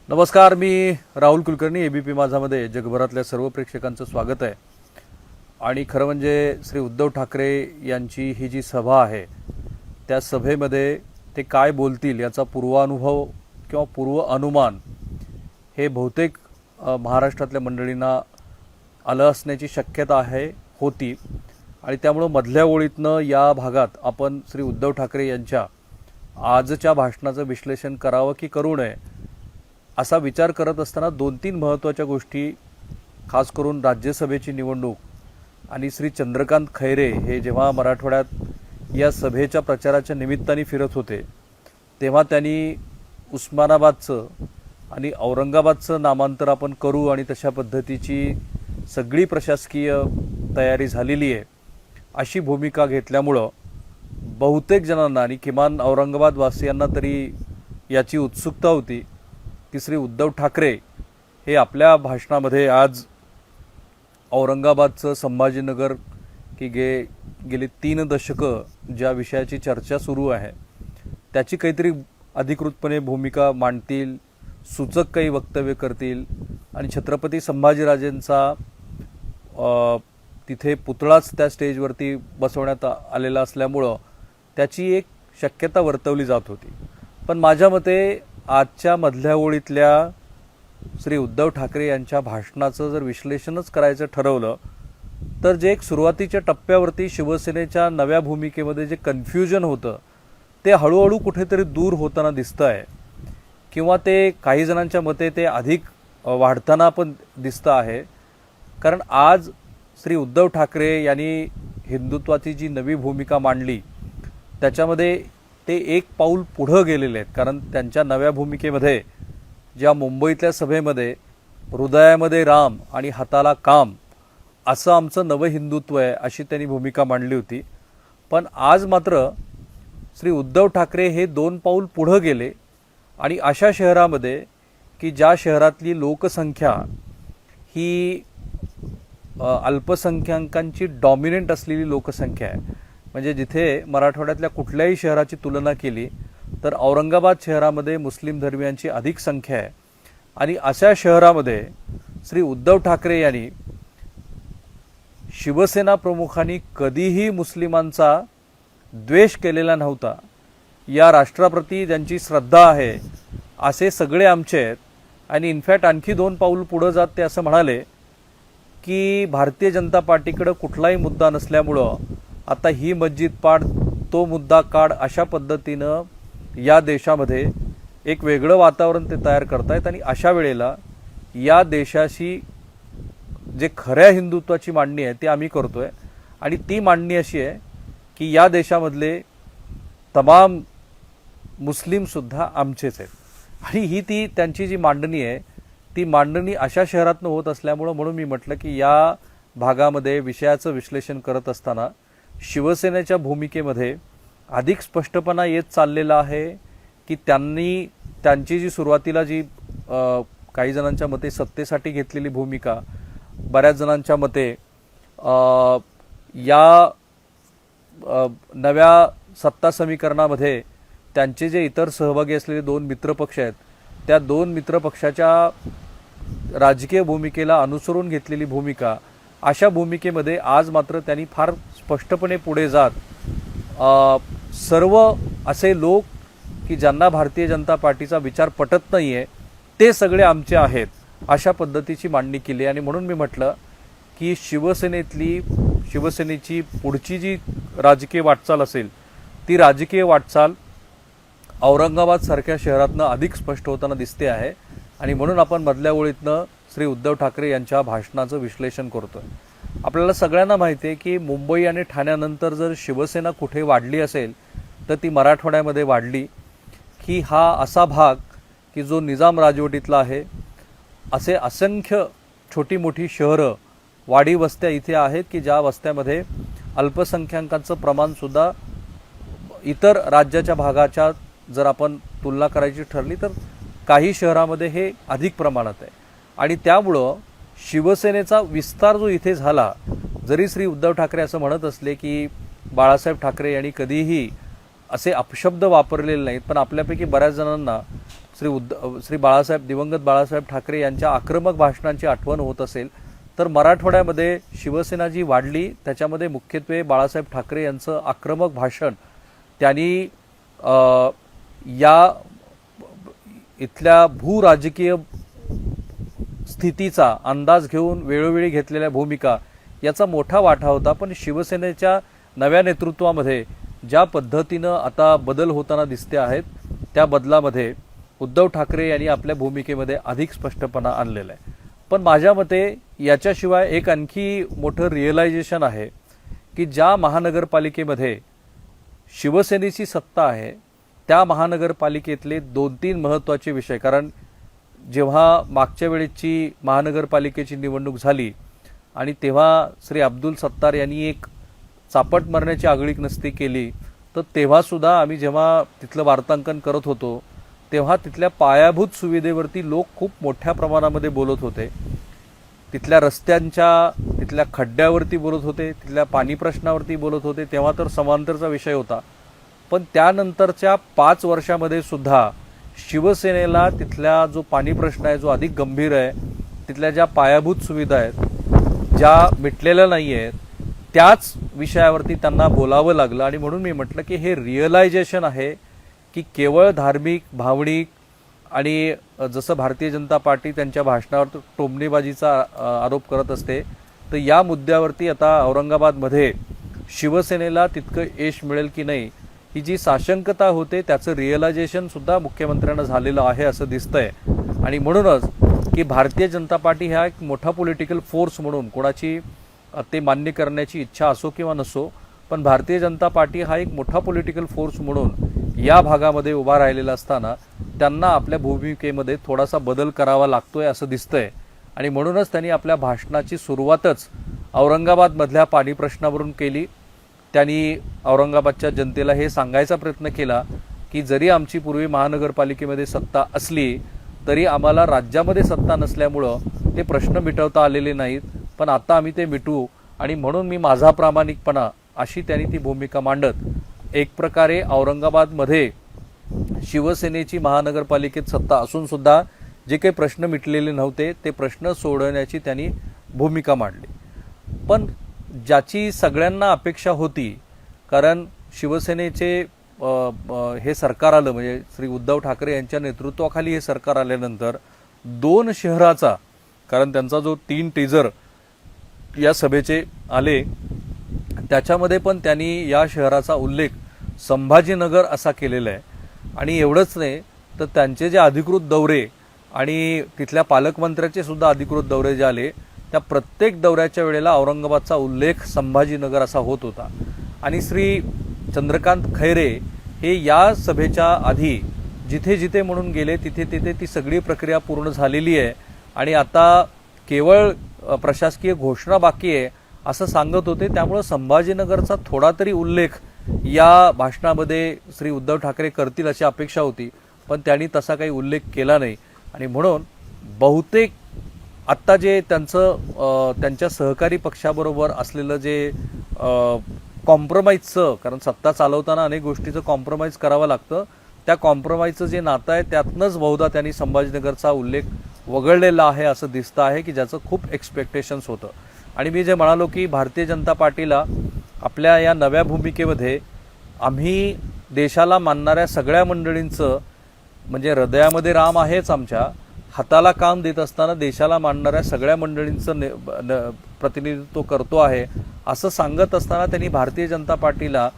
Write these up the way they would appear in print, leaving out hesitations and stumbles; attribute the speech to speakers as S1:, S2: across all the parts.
S1: नमस्कार, मी राहुल कुलकर्णी. एबीपी माझामध्ये जगभरातल्या सर्व प्रेक्षकांचं स्वागत आहे. आणि खरं म्हणजे श्री उद्धव ठाकरे यांची ही जी सभा आहे त्या सभेमध्ये ते काय बोलतील याचा पूर्वानुभव किंवा पूर्व अनुमान हे बहुतेक महाराष्ट्रातल्या मंडळींना आलं असण्याची शक्यता होती. आणि त्यामुळं मधल्या ओळीतनं या भागात आपण श्री उद्धव ठाकरे यांच्या आजच्या भाषणाचं विश्लेषण करावं की करू नये असा विचार करत असताना 2-3 महत्त्वाच्या गोष्टी, खास करून राज्यसभेची निवडणूक आणि श्री चंद्रकांत खैरे हे जेव्हा मराठवाड्यात या सभेच्या प्रचाराच्या निमित्ताने फिरत होते तेव्हा त्यांनी उस्मानाबादचं आणि औरंगाबादचं नामांतर आपण करू आणि तशा पद्धतीची सगळी प्रशासकीय तयारी झालेली आहे अशी भूमिका घेतल्यामुळं बहुतेक जणांना आणि किमान औरंगाबादवासियांना तरी याची उत्सुकता होती की श्री उद्धव ठाकरे हे आपल्या भाषणामध्ये आज औरंगाबादचं संभाजीनगर की गेली 3 दशकं ज्या विषयाची चर्चा सुरू आहे त्याची काहीतरी अधिकृतपणे भूमिका मांडतील, सूचक काही वक्तव्य करतील आणि छत्रपती संभाजीराजेंचा तिथे पुतळाच त्या स्टेजवरती बसवण्यात आलेला असल्यामुळं त्याची एक शक्यता वर्तवली जात होती. पण माझ्या मते आजच्या मधल्या ओळीतल्या श्री उद्धव ठाकरे यांच्या भाषणाचं जर विश्लेषणच करायचं ठरवलं तर जे एक सुरुवातीच्या टप्प्यावरती शिवसेनेच्या नव्या भूमिकेमध्ये जे कन्फ्युजन होतं ते हळूहळू कुठेतरी दूर होताना दिसतं आहे किंवा ते काही जणांच्या मते ते अधिक वाढताना पण दिसतं आहे. कारण आज श्री उद्धव ठाकरे यांनी हिंदुत्वाची जी नवी भूमिका मांडली त्याच्यामध्ये ते एक पाऊल पुढं गेलेले आहेत. कारण त्यांच्या नव्या भूमिकेमध्ये ज्या मुंबईतल्या सभेमध्ये हृदयामध्ये राम आणि हाताला काम असं आमचं नवं हिंदुत्व आहे अशी त्यांनी भूमिका मांडली होती. पण आज मात्र श्री उद्धव ठाकरे हे 2 पाऊल पुढं गेले आणि अशा शहरामध्ये की ज्या शहरातली लोकसंख्या ही अल्पसंख्याकांची डॉमिनंट असलेली लोकसंख्या आहे. म्हणजे जिथे मराठवाड्यातल्या कुठल्याही शहराची तुलना केली तर औरंगाबाद शहरामध्ये मुस्लिम धर्मियांची अधिक संख्या आहे. आणि अशा शहरामध्ये श्री उद्धव ठाकरे यांनी शिवसेना प्रमुखांनी कधीही मुस्लिमांचा द्वेष केलेला नव्हता, या राष्ट्राप्रती ज्यांची श्रद्धा आहे असे सगळे आमचे आहेत. आणि इनफॅक्ट आणखी 2 पाऊल पुढं जात ते असं म्हणाले की भारतीय जनता पार्टीकडं कुठलाही मुद्दा नसल्यामुळं आता ही मस्जिद पाड, तो मुद्दा काढ अशा पद्धतीनं या देशामध्ये एक वेगळं वातावरण ते तयार करतायत. आणि अशा वेळेला या देशाशी जे खऱ्या हिंदुत्वाची मांडणी आहे ती आम्ही करतोय आणि ती मांडणी अशी आहे की या देशामधले तमाम मुस्लिमसुद्धा आमचेच आहेत. आणि ही ती त्यांची जी मांडणी आहे ती मांडणी अशा शहरातनं होत असल्यामुळं म्हणून मी म्हटलं की या भागामध्ये विषयाचं विश्लेषण करत असताना शिवसेनेच्या भूमिकेमध्ये अधिक स्पष्टपणा येत चाललेला आहे की त्यांची जी सुरुवातीला जी काही जणांच्या मते सत्तेसाठी घेतलेली भूमिका, बऱ्याच जणांच्या मते या नव्या सत्ता समीकरणामध्ये त्यांचे जे इतर सहभागी असलेले 2 मित्रपक्ष आहेत त्या 2 मित्रपक्षाच्या राजकीय भूमिकेला अनुसरून घेतलेली भूमिका, अशा भूमिकेमध्ये आज मात्र त्यांनी फार स्पष्टपणे पुढे जात सर्व असे लोक की ज्यांना भारतीय जनता पार्टीचा विचार पटत नाही आहे ते सगळे आमचे आहेत अशा पद्धतीची मांडणी केली. आणि म्हणून मी म्हटलं की शिवसेनेची पुढची जी राजकीय वाटचाल असेल ती राजकीय वाटचाल औरंगाबादसारख्या शहरातनं अधिक स्पष्ट होताना दिसते आहे. आणि म्हणून आपण मधल्या ओळीतनं श्री उद्धव ठाकरे यांच्या भाषणाचं विश्लेषण करतोय. आपल्याला सगळ्यांना माहिती आहे की मुंबई आणि ठाण्यानंतर जर शिवसेना कुठे वाढली असेल तर ती मराठवाड्यामध्ये वाढली की हा असा भाग की जो निजाम राजवटीतला आहे. असे असंख्य छोटी मोठी शहरं, वाडी वस्त्या इथे आहेत की ज्या वस्त्यामध्ये अल्पसंख्याकांचं प्रमाणसुद्धा इतर राज्याच्या भागाच्या जर आपण तुलना करायची ठरली तर काही शहरामध्ये हे अधिक प्रमाणात आहे. आणि त्यामुळं शिवसेनेचा विस्तार जो इथे झाला, जरी श्री उद्धव ठाकरे असं म्हणत असले की बाळासाहेब ठाकरे यांनी कधीही असे अपशब्द वापरलेले नाहीत, पण आपल्यापैकी बऱ्याच जणांना श्री दिवंगत बाळासाहेब ठाकरे यांच्या आक्रमक भाषणांची आठवण होत असेल तर मराठवाड्यामध्ये शिवसेना जी वाढली त्याच्यामध्ये मुख्यत्वे बाळासाहेब ठाकरे यांचं आक्रमक भाषण त्यांनी या इथल्या भूराजकीय स्थितीचा अंदाज घेऊन वेळोवेळी घेतलेल्या भूमिका याचा मोठा वाटा होता। पण शिवसेनेच्या नव्या नेतृत्वामध्ये ज्या पद्धतीनं आता बदल होताना दिसते आहेत त्या बदलामध्ये उद्धव ठाकरे यांनी आपल्या भूमिकेमध्ये अधिक स्पष्टपणा आणलेला आहे। पण माझ्या मते याच्याशिवाय एक आणखी मोठं रिअलायझेशन आहे की ज्या महानगरपालिकेमध्ये शिवसेनेची सत्ता आहे त्या महानगरपालिकेतले 2-3 महत्त्वाचे विषय, कारण जेव्हा मागच्या वेळेची महानगरपालिकेची निवडणूक झाली आणि तेव्हा श्री अब्दुल सत्तार यांनी एक चापट मारण्याची आगळीक नसती केली तर तेव्हासुद्धा आम्ही जेव्हा तिथलं वार्तांकन करत होतो तेव्हा तिथल्या पायाभूत सुविधेवरती लोक खूप मोठ्या प्रमाणामध्ये बोलत होते, तिथल्या रस्त्यांच्या तिथल्या खड्ड्यावरती बोलत होते, तिथल्या पाणी प्रश्नावरती बोलत होते, तेव्हा तर समांतरचा विषय होता। पण त्यानंतरच्या 5 वर्षामध्ये सुद्धा शिवसेनेला तिथल्या जो पाणी प्रश्न आहे जो अधिक गंभीर आहे, तिथल्या ज्या पायाभूत सुविधा आहेत ज्या मिटलेल्या नाही आहेत त्याच विषयावरती त्यांना बोलावं लागलं। आणि म्हणून मी म्हटलं की हे रिअलायझेशन आहे की केवळ धार्मिक भावनिक आणि जसं भारतीय जनता पार्टी त्यांच्या भाषणावर टोमणेबाजीचा आरोप करत असते तर या मुद्द्यावरती आता औरंगाबादमध्ये शिवसेनेला तितकं यश मिळेल की नाही ही जी साशंकता होते त्याचं रिअलायझेशन सुद्धा मुख्यमंत्र्यांना झालेलं आहे असं दिसतंय। आणि म्हणूनच की भारतीय जनता पार्टी हा एक मोठा पॉलिटिकल फोर्स म्हणून कोणाची ते मान्य करण्याची इच्छा असो किंवा नसो पण भारतीय जनता पार्टी हा एक मोठा पॉलिटिकल फोर्स म्हणून या भागामध्ये उभा राहिलेला असताना त्यांना आपल्या भूमिकेमध्ये थोडासा बदल करावा लागतोय असं दिसतंय। आणि म्हणूनच त्यांनी आपल्या भाषणाची सुरुवातच औरंगाबादमधल्या पाणी प्रश्नावरून केली। त्यांनी औरंगाबादच्या जनतेला हे सांगायचा प्रयत्न केला की जरी आमची पूर्वी महानगरपालिकेमध्ये सत्ता असली तरी आम्हाला राज्यामध्ये सत्ता नसल्यामुळं ते प्रश्न मिटवता आलेले नाहीत, पण आता आम्ही ते मिटवू आणि म्हणून मी माझा प्रामाणिकपणा अशी त्यांनी ती भूमिका मांडत एक प्रकारे औरंगाबादमध्ये शिवसेनेची महानगरपालिकेत सत्ता असून सुद्धा जे काही प्रश्न मिटलेले नव्हते ते प्रश्न सोडवण्याची त्यांनी भूमिका मांडली। पण ज्याची सगळ्यांना अपेक्षा होती, कारण शिवसेनेचे हे सरकार आलं म्हणजे श्री उद्धव ठाकरे यांच्या नेतृत्वाखाली हे सरकार आल्यानंतर 2 शहराचा, कारण त्यांचा जो 3 टीजर या सभेचे आले त्याच्यामध्ये पण त्यांनी या शहराचा उल्लेख संभाजीनगर असा केलेला आहे। आणि एवढंच नाही तर त्यांचे जे अधिकृत दौरे आणि तिथल्या पालकमंत्र्याचे सुद्धा अधिकृत दौरे जे आले त्या प्रत्येक दौऱ्याच्या वेळेला औरंगाबादचा उल्लेख संभाजीनगर असा होत होता। आणि श्री चंद्रकांत खैरे हे या सभेच्या आधी जिथे जिथे म्हणून गेले तिथे तिथे ती सगळी प्रक्रिया पूर्ण झालेली आहे आणि आता केवळ प्रशासकीय घोषणा बाकी आहे असं सांगत होते। त्यामुळे संभाजीनगरचा थोडा तरी उल्लेख या भाषणामध्ये श्री उद्धव ठाकरे करतील अशी अपेक्षा होती, पण त्यांनी तसा काही उल्लेख केला नाही। आणि म्हणून बहुतेक आत्ता जे त्यांच्या सहकारी पक्षाबरोबर असलेलं जे कॉम्प्रोमाइजचं, कारण सत्ता चालवताना अनेक गोष्टीचं कॉम्प्रोमाइज करावं लागतं, त्या कॉम्प्रोमाइजचं जे नातं आहे त्यातनंच बहुधा त्यांनी संभाजीनगरचा उल्लेख वगळलेला आहे असं दिसतं आहे की ज्याचं खूप एक्सपेक्टेशन्स होतं। आणि मी जे म्हणालो की भारतीय जनता पार्टीला आपल्या या नव्या भूमिकेमध्ये आम्ही देशाला मानणाऱ्या सगळ्या मंडळींचं, म्हणजे हृदयामध्ये राम आहेच, आमच्या हाताला काम देत असताना देशाला मानणाऱ्या सगळ्या मंडळींचं प्रतिनिधित्व करतो आहे असं सांगत असताना त्यांनी भारतीय जनता पार्टीला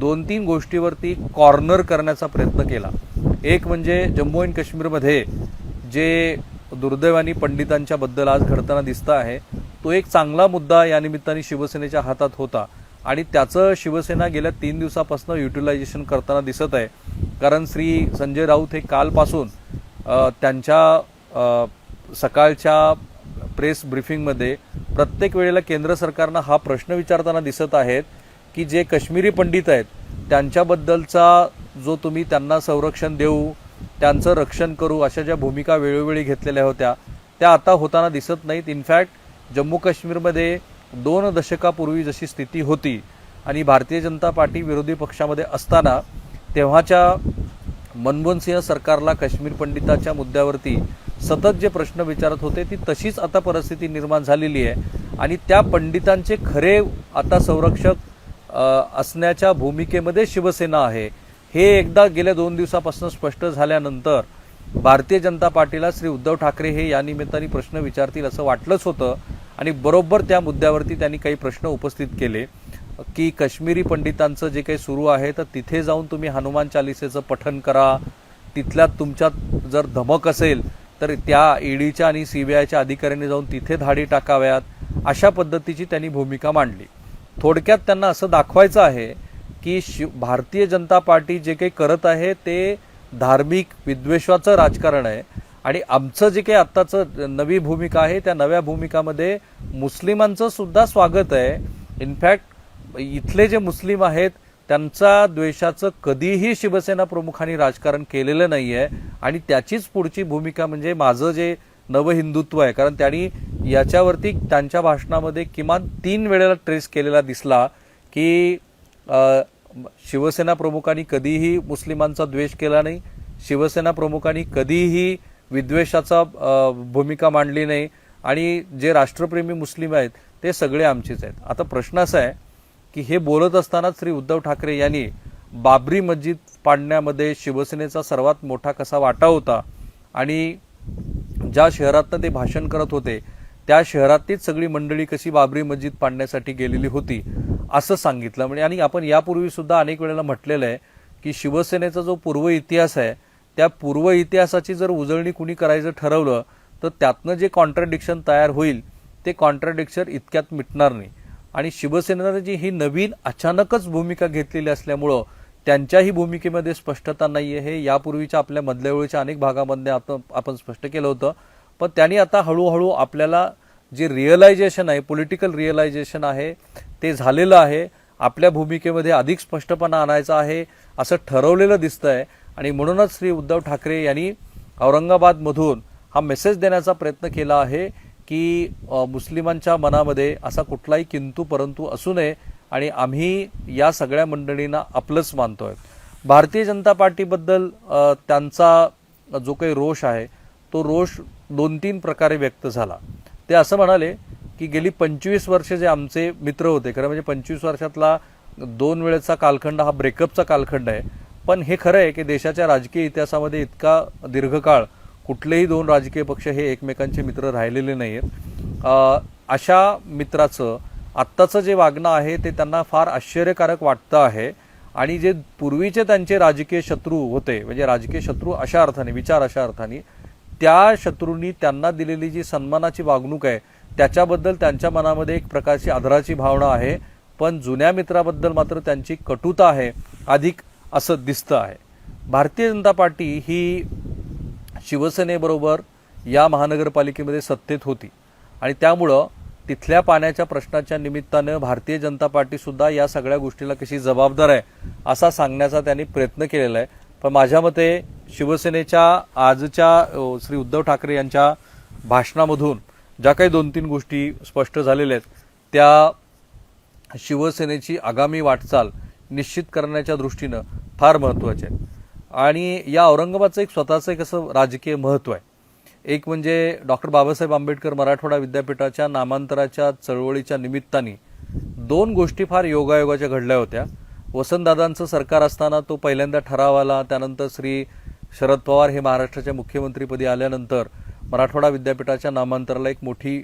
S1: 2-3 गोष्टीवरती कॉर्नर करण्याचा प्रयत्न केला। एक म्हणजे जम्मू अँड काश्मीरमध्ये जे दुर्दैवानी पंडितांच्या बद्दल आज घडताना दिसतं आहे तो एक चांगला मुद्दा या निमित्ताने शिवसेनेच्या हातात होता आणि त्याचं शिवसेना गेल्या 3 दिवसापासून युटिलायझेशन करताना दिसत आहे। कारण श्री संजय राऊत हे कालपासून त्यांच्या सकाळच्या प्रेस ब्रीफिंगमध्ये प्रत्येक वेळेला केंद्र सरकारनं हा प्रश्न विचारताना दिसत आहेत की जे काश्मीरी पंडित आहेत त्यांच्याबद्दलचा जो तुम्ही त्यांना संरक्षण देऊ, त्यांचं रक्षण करू अशा ज्या भूमिका वेळोवेळी घेतलेल्या होत्या त्या आता होताना दिसत नाहीत। इनफॅक्ट जम्मू काश्मीरमध्ये 2 दशकापूर्वी जशी स्थिती होती आणि भारतीय जनता पार्टी विरोधी पक्षामध्ये असताना तेव्हाच्या मनमोहन सिंह सरकारला काश्मीर पंडिताच्या मुद्द्यावरती सतत जे प्रश्न विचारत होते ती तशीच आता परिस्थिती निर्माण झालेली आहे आणि त्या पंडितांचे खरे आता संरक्षक असण्याच्या भूमिकेमध्ये शिवसेना आहे हे एकदा गेल्या 2 दिवसापासून स्पष्ट झाल्यानंतर भारतीय जनता पार्टीला श्री उद्धव ठाकरे हे या निमित्ताने प्रश्न विचारतील असं वाटलंच होतं आणि बरोबर त्या मुद्द्यावरती त्यांनी काही प्रश्न उपस्थित केले की काश्मीरी पंडितांचं जे काही सुरू आहे तर तिथे जाऊन तुम्ही हनुमान चालिसेचं पठण करा, तिथल्या तुमच्यात जर धमक असेल तर त्या ईडीच्या आणि सीबीआयच्या अधिकाऱ्यांनी जाऊन तिथे धाडी टाकाव्यात, अशा पद्धतीची त्यांनी भूमिका मांडली। थोडक्यात त्यांना असं दाखवायचं आहे की भारतीय जनता पार्टी जे काही करत आहे ते धार्मिक विद्वेषाचं राजकारण आहे आणि आमचं जे काही आत्ताचं नवी भूमिका आहे त्या नव्या भूमिकामध्ये मुस्लिमांचं सुद्धा स्वागत आहे। इनफॅक्ट इथले जे मुस्लिम आहेत त्यांचा द्वेषाचं कधीही शिवसेना प्रमुखांनी राजकारण केलेलं नाही आहे आणि त्याचीच पुढची भूमिका म्हणजे माझं जे नवहिंदुत्व आहे, कारण त्यांनी याच्यावरती त्यांच्या भाषणामध्ये किमान 3 वेळेला ट्रेस केलेला दिसला की शिवसेना प्रमुखांनी कधीही मुस्लिमांचा द्वेष केला नाही, शिवसेना प्रमुखांनी कधीही विद्वेषाचा भूमिका मांडली नाही आणि जे राष्ट्रप्रेमी मुस्लिम आहेत ते सगळे आमचेच आहेत। आता प्रश्न असा आहे की हे बोलत असताना श्री उद्धव ठाकरे यांनी बाबरी मस्जिद पाडण्यामध्ये शिवसेनेचा सर्वात मोठा कसा वाटा होता आणि ज्या शहरातनं ते भाषण करत होते त्या शहरातलीच सगळी मंडळी कशी बाबरी मस्जिद पाडण्यासाठी गेलेली होती असं सांगितलं। म्हणजे आणि आपण यापूर्वी सुद्धा अनेक वेळेला म्हटलेलं आहे की शिवसेनेचा जो पूर्व इतिहास आहे त्या पूर्व इतिहासाची जर उजळणी कुणी करायचं ठरवलं तर त्यातनं जे कॉन्ट्राडिक्शन तयार होईल ते कॉन्ट्राडिक्शन इतक्यात मिटणार नाही आणि शिवसेनेने जी ही नवीन अचानकच भूमिका घेतलेली असल्यामुळं त्यांच्याही भूमिकेमध्ये स्पष्टता नाही आहे हे यापूर्वीच्या आपल्या मधल्या वेळेच्या अनेक भागामध्ये आपण स्पष्ट केलं होतं। पण त्यांनी आता हळूहळू आपल्याला जे रिअलायझेशन आहे, पॉलिटिकल रिअलायझेशन आहे ते झालेलं आहे, आपल्या भूमिकेमध्ये अधिक स्पष्टपणा आणायचा आहे असं ठरवलेलं दिसतंय आणि म्हणूनच श्री उद्धव ठाकरे यांनी औरंगाबादमधून हा मेसेज देण्याचा प्रयत्न केला आहे की मुस्लिमांच्या मनामध्ये असा कुठलाही किंतु परंतु असू नये आणि आम्ही या सगळ्या मंडळींना आपलंच मानतोय। भारतीय जनता पार्टीबद्दल त्यांचा जो काही रोष आहे तो रोष 2-3 प्रकारे व्यक्त झाला। ते असं म्हणाले की गेली 25 वर्ष जे आमचे मित्र होते, खरं म्हणजे 25 वर्षातला 2 वेळेचा कालखंड हा ब्रेकअपचा कालखंड आहे, पण हे खरं आहे की देशाच्या राजकीय इतिहासामध्ये इतका दीर्घकाळ कुठलेही 2 राजकीय पक्ष हे एकमेकांचे मित्र राहिलेले नाही आहेत। अशा मित्राचं आत्ताचं जे वागणं आहे ते त्यांना फार आश्चर्यकारक वाटतं आहे आणि जे पूर्वीचे त्यांचे राजकीय शत्रू होते, म्हणजे राजकीय शत्रू अशा अर्थाने, विचार अशा अर्थाने, त्या शत्रूंनी त्यांना दिलेली जी सन्मानाची वागणूक आहे त्याच्याबद्दल त्यांच्या मनामध्ये एक प्रकारची आदराची भावना आहे, पण जुन्या मित्राबद्दल मात्र त्यांची कटुता आहे अधिक असं दिसतं आहे। भारतीय जनता पार्टी ही शिवसेनेबरोबर या महानगरपालिकेमध्ये सत्तेत होती आणि त्यामुळं तिथल्या पाण्याच्या प्रश्नाच्या निमित्तानं भारतीय जनता पार्टीसुद्धा या सगळ्या गोष्टीला कशी जबाबदार आहे असा सांगण्याचा त्यांनी प्रयत्न केलेला आहे। पण माझ्या मते शिवसेनेच्या आजच्या श्री उद्धव ठाकरे यांच्या भाषणामधून ज्या काही 2-3 गोष्टी स्पष्ट झालेल्या आहेत त्या शिवसेनेची आगामी वाटचाल निश्चित करण्याच्या दृष्टीनं फार महत्त्वाच्या आहेत आणि या औरंगाबादचं एक स्वतःचं एक असं राजकीय महत्त्व आहे। एक म्हणजे डॉक्टर बाबासाहेब आंबेडकर मराठवाडा विद्यापीठाच्या नामांतराच्या चळवळीच्या निमित्ताने 2 गोष्टी फार योगायोगाच्या घडल्या होत्या। वसंतदादांचं सरकार असताना तो पहिल्यांदा ठराव आला, त्यानंतर श्री शरद पवार हे महाराष्ट्राच्या मुख्यमंत्रीपदी आल्यानंतर मराठवाडा विद्यापीठाच्या नामांतराला एक मोठी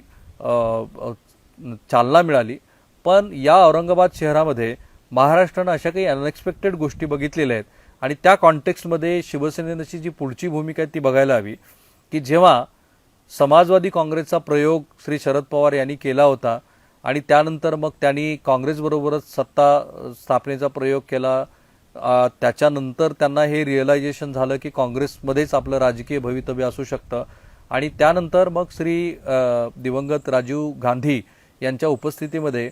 S1: चालना मिळाली। पण या औरंगाबाद शहरामध्ये महाराष्ट्रानं अशा काही अनएक्सपेक्टेड गोष्टी बघितलेल्या आहेत आणि त्या कॉन्टेक्स्टमध्ये शिवसेनेची जी पुढची भूमिका आहे ती बघायला हवी की जेव्हा समाजवादी काँग्रेसचा प्रयोग श्री शरद पवार यांनी केला होता आणि त्यानंतर मग त्यांनी काँग्रेसबरोबरच सत्ता स्थापनेचा प्रयोग केला, त्याच्यानंतर त्यांना हे रिअलायझेशन झालं की काँग्रेसमध्येच आपलं राजकीय भवितव्य असू शकतं आणि त्यानंतर मग श्री दिवंगत राजीव गांधी यांच्या उपस्थितीमध्ये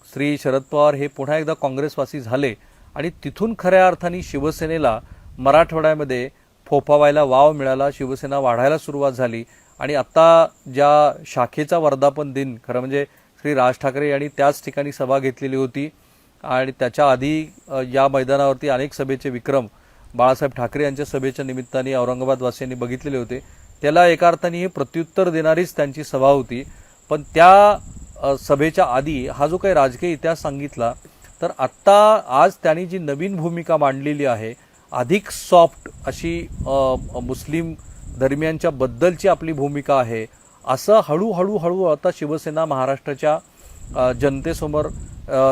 S1: श्री शरद पवार हे पुन्हा एकदा काँग्रेसवासी झाले आणि तिथून खऱ्या अर्थाने शिवसेनेला मराठवाड्यामध्ये फोफावायला वाव मिळाला, शिवसेना वाढायला सुरुवात झाली आणि आता ज्या शाखेचा वर्धापन दिन, खरं म्हणजे श्री राज ठाकरे यांनी त्याच ठिकाणी सभा घेतलेली होती आणि त्याच्या आधी या मैदानावरती अनेक सभेचे विक्रम बाळासाहेब ठाकरे यांच्या सभेच्या निमित्ताने औरंगाबाद वासियांनी बघितलेले होते, त्याला एका अर्थाने हे प्रत्युत्तर देणारीच त्यांची सभा होती. पण त्या सभेच्या आधी हा जो काही राजकीय इतिहास सांगितला, तर आत्ता आज त्यांनी जी नवीन भूमिका मांडलेली आहे, अधिक सॉफ्ट अशी मुस्लिम धर्मियांच्या बद्दलची आपली भूमिका आहे, असं हळूहळू आता शिवसेना महाराष्ट्राच्या जनतेसमोर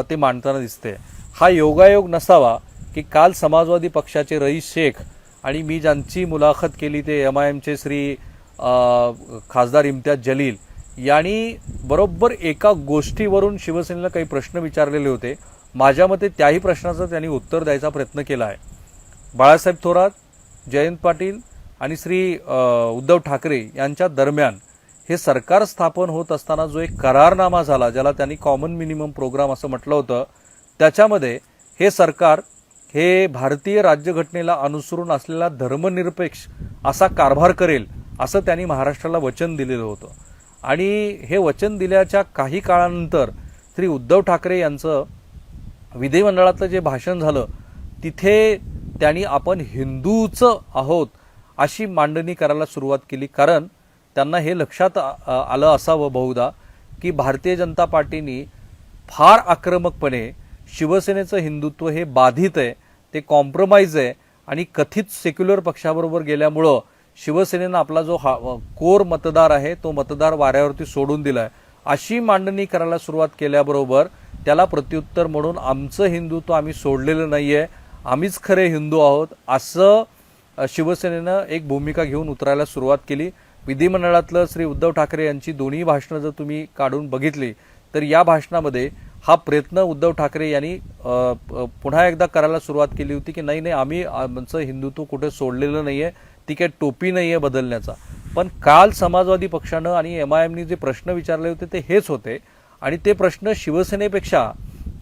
S1: ते मांडताना दिसते. हा योगायोग नसावा की काल समाजवादी पक्षाचे रईस शेख आणि मी ज्यांची मुलाखत केली ते MIMचे श्री खासदार इम्तियाज जलील यांनी बरोबर एका गोष्टीवरून शिवसेनेला काही प्रश्न विचारलेले होते. माझ्या मते त्याही प्रश्नाचं त्यांनी उत्तर द्यायचा प्रयत्न केला आहे. बाळासाहेब थोरात, जयंत पाटील आणि श्री उद्धव ठाकरे यांच्या दरम्यान हे सरकार स्थापन होत असताना जो एक करारनामा झाला, ज्याला त्यांनी कॉमन मिनिमम प्रोग्राम असं म्हटलं होतं, त्याच्यामध्ये हे सरकार हे भारतीय राज्यघटनेला अनुसरून असलेला धर्मनिरपेक्ष असा कारभार करेल असं त्यांनी महाराष्ट्राला वचन दिलेलं होतं. आणि हे वचन दिल्याच्या काही काळानंतर श्री उद्धव ठाकरे यांचं विधिमंडळातलं जे भाषण झालं, तिथे त्यांनी आपण हिंदूच आहोत अशी मांडणी करायला सुरुवात केली. कारण त्यांना हे लक्षात आलं असावं बहुधा की भारतीय जनता पार्टीनी फार आक्रमकपणे शिवसेनेचं हिंदुत्व हे बाधित आहे, ते कॉम्प्रोमाइज आहे आणि कथित सेक्युलर पक्षाबरोबर गेल्यामुळं शिवसेनेनं आपला जो कोर मतदार आहे तो मतदार वाऱ्यावरती सोडून दिलाय, अशी मांडणी करायला सुरुवात केल्याबरोबर त्याला प्रत्युत्तर म्हणून आमचं हिंदुत्व आम्ही सोडलेलं नाहीये, आम्हीच खरे हिंदू आहोत, असं शिवसेनेनं एक भूमिका घेऊन उतरायला सुरुवात केली. विधिमंडळातलं श्री उद्धव ठाकरे यांची दोन्ही भाषणं जर तुम्ही काढून बघितली तर या भाषणामध्ये हा प्रयत्न उद्धव ठाकरे यांनी पुन्हा एकदा करायला सुरुवात केली होती की नाही आम्ही आमचं हिंदुत्व कुठे सोडलेलं नाहीये, ती काही टोपी नाहीये बदलण्याचा. पण काल समाजवादी पक्षानं आणि MIMनी जे प्रश्न विचारले होते ते हेच होते आणि ते प्रश्न शिवसेनेपेक्षा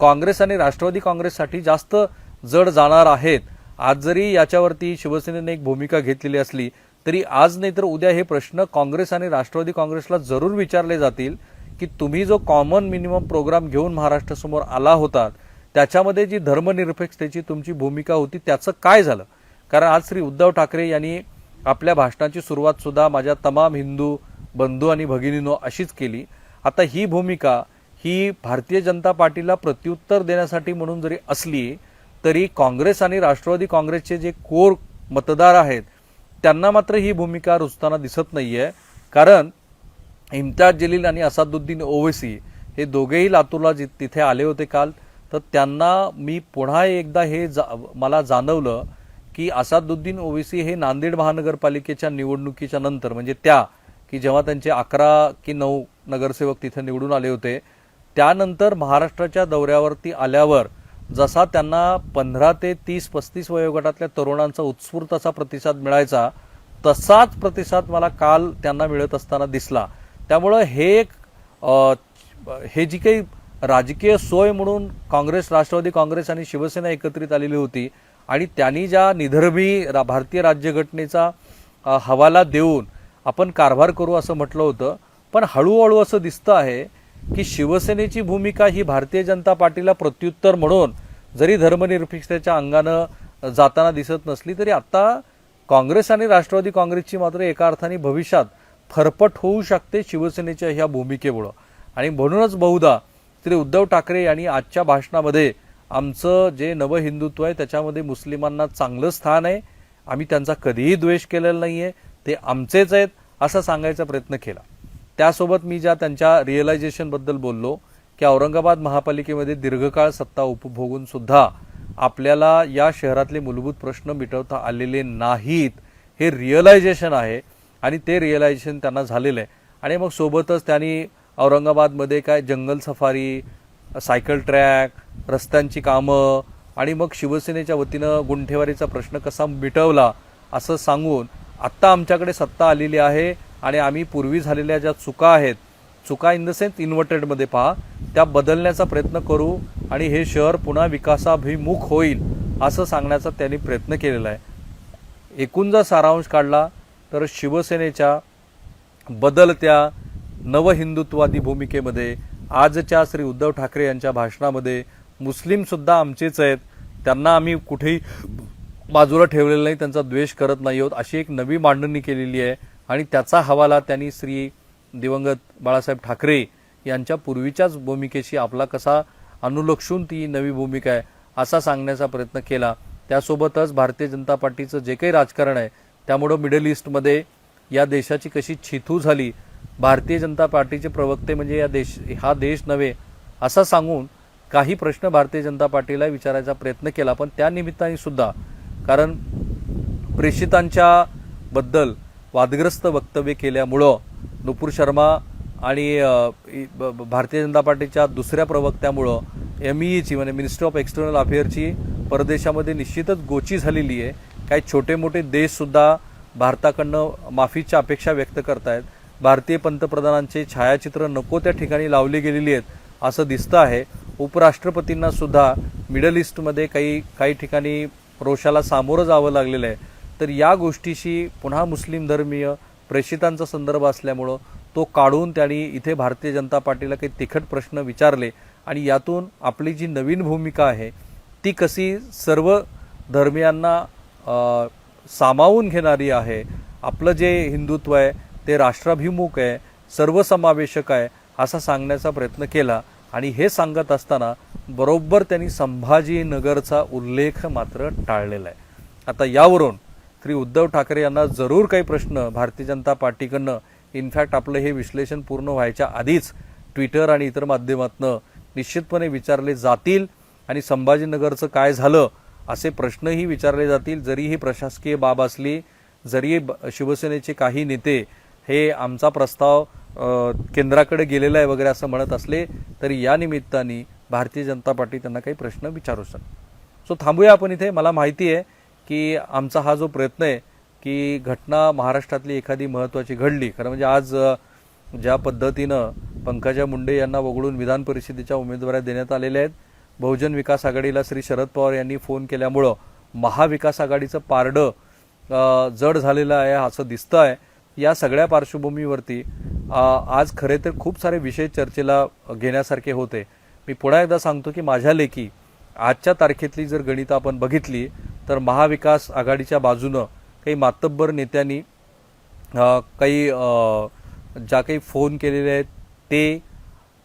S1: काँग्रेस आणि राष्ट्रवादी काँग्रेससाठी जास्त जड जाणार आहेत. आज जरी याच्यावरती शिवसेनेने एक भूमिका घेतलेली असली तरी आज नाही तर उद्या हे प्रश्न काँग्रेस आणि राष्ट्रवादी काँग्रेसला जरूर विचारले जातील की तुम्ही जो कॉमन मिनिमम प्रोग्राम घेऊन महाराष्ट्रासमोर आला होता त्याच्यामध्ये जी धर्मनिरपेक्षतेची तुमची भूमिका होती त्याचं काय झालं. कारण आज श्री उद्धव ठाकरे यांनी आपल्या भाषणाची सुरुवात सुद्धा माझ्या तमाम हिंदू बंधू आणि भगिनींनो अशीच केली. आता ही भूमिका ही भारतीय जनता पार्टीला प्रत्युत्तर देण्यासाठी म्हणून जरी असली तरी काँग्रेस आणि राष्ट्रवादी काँग्रेसचे जे कोर मतदार आहेत त्यांना मात्र ही भूमिका रुजताना दिसत नाहीये. कारण इम्तियाज जलील आणि असादुद्दीन ओवैसी हे दोघेही लातूरला तिथे आले होते काल, तर त्यांना मी पुन्हा एकदा हे मला जाणवलं की असादुद्दीन ओवैसी हे नांदेड महानगरपालिकेच्या निवडणुकीच्या नंतर म्हणजे त्या की जेव्हा त्यांचे 11 की 9 नगरसेवक तिथे निवडून आले होते त्यानंतर महाराष्ट्राच्या दौऱ्यावरती आल्यावर जसा त्यांना 15 ते 30-35 वयोगटातल्या तरुणांचा उत्स्फूर्त असा प्रतिसाद मिळायचा तसाच प्रतिसाद मला काल त्यांना मिळत असताना दिसला. त्यामुळं हे जी काही राजकीय सोय म्हणून काँग्रेस, राष्ट्रवादी काँग्रेस आणि शिवसेना एकत्रित आलेली होती आणि त्यांनी ज्या निधर्मी भारतीय राज्यघटनेचा हवाला देऊन आपण कारभार करू असं म्हटलं होतं, पण हळूहळू असं दिसतं आहे की शिवसेनेची भूमिका ही भारतीय जनता पार्टीला प्रत्युत्तर म्हणून जरी धर्मनिरपेक्षतेच्या अंगानं जाताना दिसत नसली तरी आता काँग्रेस आणि राष्ट्रवादी काँग्रेसची मात्र एका अर्थाने भविष्यात फरफट होऊ शकते शिवसेनेच्या ह्या भूमिकेमुळं. आणि म्हणूनच बहुधा श्री उद्धव ठाकरे यांनी आजच्या भाषणामध्ये आमचं जे नवहिंदुत्व आहे त्याच्यामध्ये मुस्लिमांना चांगलं स्थान आहे, आम्ही त्यांचा कधीही द्वेष केलेला नाहीये, ते आमचेच आहेत असं सांगायचा प्रयत्न केला. त्यासोबत मी ज्या त्यांच्या रिअलायझेशनबद्दल बोललो की औरंगाबाद महापालिकेमध्ये दीर्घकाळ सत्ता उपभोगून सुद्धा आपल्याला या शहरातले मूलभूत प्रश्न मिटवता आलेले नाहीत, हे रिअलायझेशन आहे आणि ते रिअलायझेशन त्यांना झालेलं आहे. आणि मग सोबतच त्यांनी औरंगाबादमध्ये काय जंगल सफारी, सायकल ट्रॅक, रस्त्यांची कामं आणि मग शिवसेनेच्या वतीनं गुंठेवारीचा प्रश्न कसा मिटवला असं सांगून आत्ता आमच्याकडे सत्ता आलेली आहे आणि आम्ही पूर्वी झालेल्या ज्या चुका आहेत, चुका इन द सेन्स इन्व्हर्टेडमध्ये पहा, त्या बदलण्याचा प्रयत्न करू आणि हे शहर पुन्हा विकासाभिमुख होईल असं सांगण्याचा त्यांनी प्रयत्न केलेला आहे. एकूण जर सारांश काढला तर शिवसेनेच्या बदलत्या नवहिंदुत्ववादी भूमिकेमध्ये आजच्या श्री उद्धव ठाकरे यांच्या भाषणामध्ये मुस्लिम सुद्धा आमचेच आहेत, त्यांना आम्ही कुठेही बाजूला ठेवलेलं नाही, त्यांचा द्वेष करत नाही आहोत अशी एक नवी मांडणी केलेली आहे आणि त्याचा हवाला त्यांनी श्री दिवंगत बाळासाहेब ठाकरे यांच्या पूर्वीच्याच भूमिकेशी आपला कसा अनुलक्षून ती नवी भूमिका आहे असा सांगण्याचा प्रयत्न केला। त्यासोबतच भारतीय जनता पार्टीचं जे काही राजकारण आहे त्यामुळे मिडल ईस्टमध्ये या देशाची कशी छिथू झाली, भारतीय जनता पार्टीचे प्रवक्ते म्हणजे हा देश नव्हे असं सांगून काही प्रश्न भारतीय जनता पार्टीला विचारायचा प्रयत्न केला। पण त्या निमित्ताने सुद्धा कारण प्रेषितांच्या बद्दल वादग्रस्त वक्तव्य केल्यामुळं नुपूर शर्मा आणि भारतीय जनता पार्टीच्या दुसऱ्या प्रवक्त्यामुळं MEEची म्हणजे मिनिस्ट्री ऑफ एक्सटर्नल अफेअर्सची परदेशामध्ये निश्चितच गोची झालेली आहे। काही छोटे मोठे देशसुद्धा भारताकडनं माफीच्या अपेक्षा व्यक्त करत आहेत। भारतीय पंतप्रधानांचे छायाचित्र नको त्या ठिकाणी लावले गेलेली आहेत असं दिसतं आहे। उपराष्ट्रपतींना सुद्धा मिडल ईस्टमध्ये काही ठिकाणी रोषाला सामोरं जावं लागलेलं आहे। तर या गोष्टीशी पुन्हा मुस्लिम धर्मीय प्रेषितांचा संदर्भ असल्यामुळं तो काढून त्यांनी इथे भारतीय जनता पार्टीला काही तिखट प्रश्न विचारले आणि यातून आपली जी नवीन भूमिका आहे ती कशी सर्व धर्मियांना सामावून घेणारी आहे, आपलं जे हिंदुत्व आहे ते राष्ट्राभिमुख आहे, सर्वसमावेशक आहे असा सांगण्याचा प्रयत्न केला। आणि हे सांगत असताना बरोबर त्यांनी संभाजीनगरचा उल्लेख मात्र टाळलेला आहे। आता यावरून श्री उद्धव ठाकरे यांना जरूर काही प्रश्न भारतीय जनता पार्टीकडनं इनफॅक्ट आपलं हे विश्लेषण पूर्ण व्हायच्या आधीच ट्विटर आणि इतर माध्यमातून निश्चितपणे विचारले जातील आणि संभाजीनगरचं काय झालं असे प्रश्नही विचारले जातील। जरी ही प्रशासकीय बाब असली, जरी शिवसेनेचे काही नेते हे आमचा प्रस्ताव केंद्राकडे गेलेला आहे वगैरे असं म्हणत असले तरी या निमित्ताने भारतीय जनता पार्टी त्यांना काही प्रश्न विचारू शकते। सो थांबूया आपण इथे। मला माहिती आहे की आमचा हा जो प्रयत्न आहे की घटना महाराष्ट्रातली एखादी महत्त्वाची घडली, खरं म्हणजे आज ज्या पद्धतीनं पंकजा मुंडे यांना वगळून विधान परिषदेच्या उमेदवाऱ्या देण्यात आलेल्या आहेत, बहुजन विकास आघाडीला श्री शरद पवार यांनी फोन केल्यामुळं महाविकास आघाडीचं पारडं जड झालेलं आहे असं दिसतं आहे। या सगळ्या पार्श्वभूमीवरती आज खरे तर खूप सारे विषय चर्चेला घेण्यासारखे होते। मी पुन्हा एकदा सांगतो की माझ्या लेखी आजच्या तारखेतली जर गणितं आपण बघितली तर महाविकास आघाडीच्या बाजूनं काही मातब्बर नेत्यांनी ज्या काही फोन केलेले आहेत ते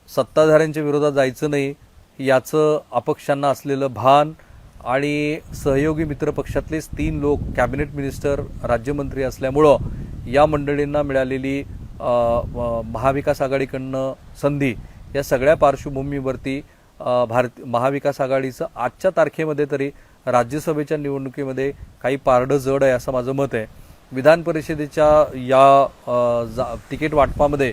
S1: सत्ताधाऱ्यांच्या विरोधात जायचं नाही याचं अपक्षांना असलेलं भान आणि सहयोगी मित्रपक्षातलेच 3 लोक कॅबिनेट मिनिस्टर राज्यमंत्री असल्यामुळं या मंडळींना मिळालेली महाविकास आघाडीकडनं संधी, या सगळ्या पार्श्वभूमीवरती महाविकास आघाडीचं आजच्या तारखेमध्ये तरी राज्यसभेच्या निवडणुकीमध्ये काही पारडं जड आहे असं माझं मत आहे। विधान परिषदेच्या या तिकीट वाटपामध्ये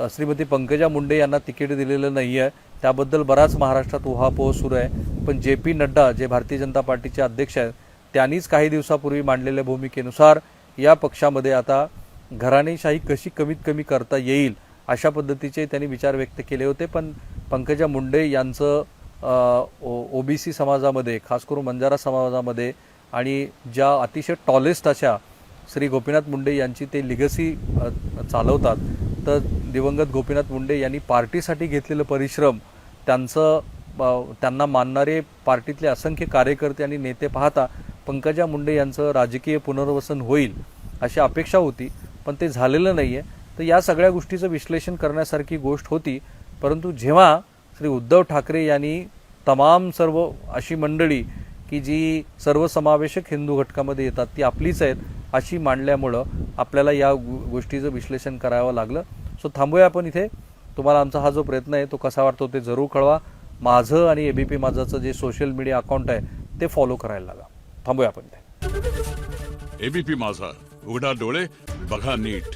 S1: श्रीमती पंकजा मुंडे यांना तिकीट दिलेलं नाही आहे, त्याबद्दल बराच महाराष्ट्रात उहापोह सुरू आहे। पण JP नड्डा जे भारतीय जनता पार्टीचे अध्यक्ष आहेत त्यांनीच काही दिवसापूर्वी मांडलेल्या भूमिकेनुसार या पक्षामध्ये आता घराणेशाही कशी कमीत कमी करता येईल अशा पद्धतीचे त्यांनी विचार व्यक्त केले होते। पण पंकजा मुंडे यांचं OBC समाजामध्ये, खास करून बंजारा समाजामध्ये आणि ज्या अतिशय टॉलेस्ट अशा श्री गोपीनाथ मुंडे यांची ते लिगसी चालवतात, तर दिवंगत गोपीनाथ मुंडे यांनी पार्टीसाठी घेतलेलं परिश्रम, त्यांना मानणारे पार्टीतले असंख्य कार्यकर्ते आणि नेते पाहता पंकजा मुंडे यांचं राजकीय पुनर्वसन होईल अशी अपेक्षा होती, पण ते झालेलं नाही आहे। तर या सगळ्या गोष्टीचं विश्लेषण करण्यासारखी गोष्ट होती। परंतु जेव्हा श्री उद्धव ठाकरे यांनी सर्व अशी मंडळी की जी सर्वसमावेशक हिंदू घटकामध्ये येतात ती आपलीच आहेत अशी मांडल्यामुळं आपल्याला या गोष्टीचं विश्लेषण करावं लागलं। सो थांबूया आपण इथे। तुम्हाला आमचा हा जो प्रयत्न आहे तो कसा वाटतो ते जरूर कळवा। माझं आणि ABP माझाचं जे सोशल मीडिया अकाउंट आहे ते फॉलो करायला लागा। थांबूया आपण इथे।
S2: ABP माझा, उघडा डोळे बघा नीट।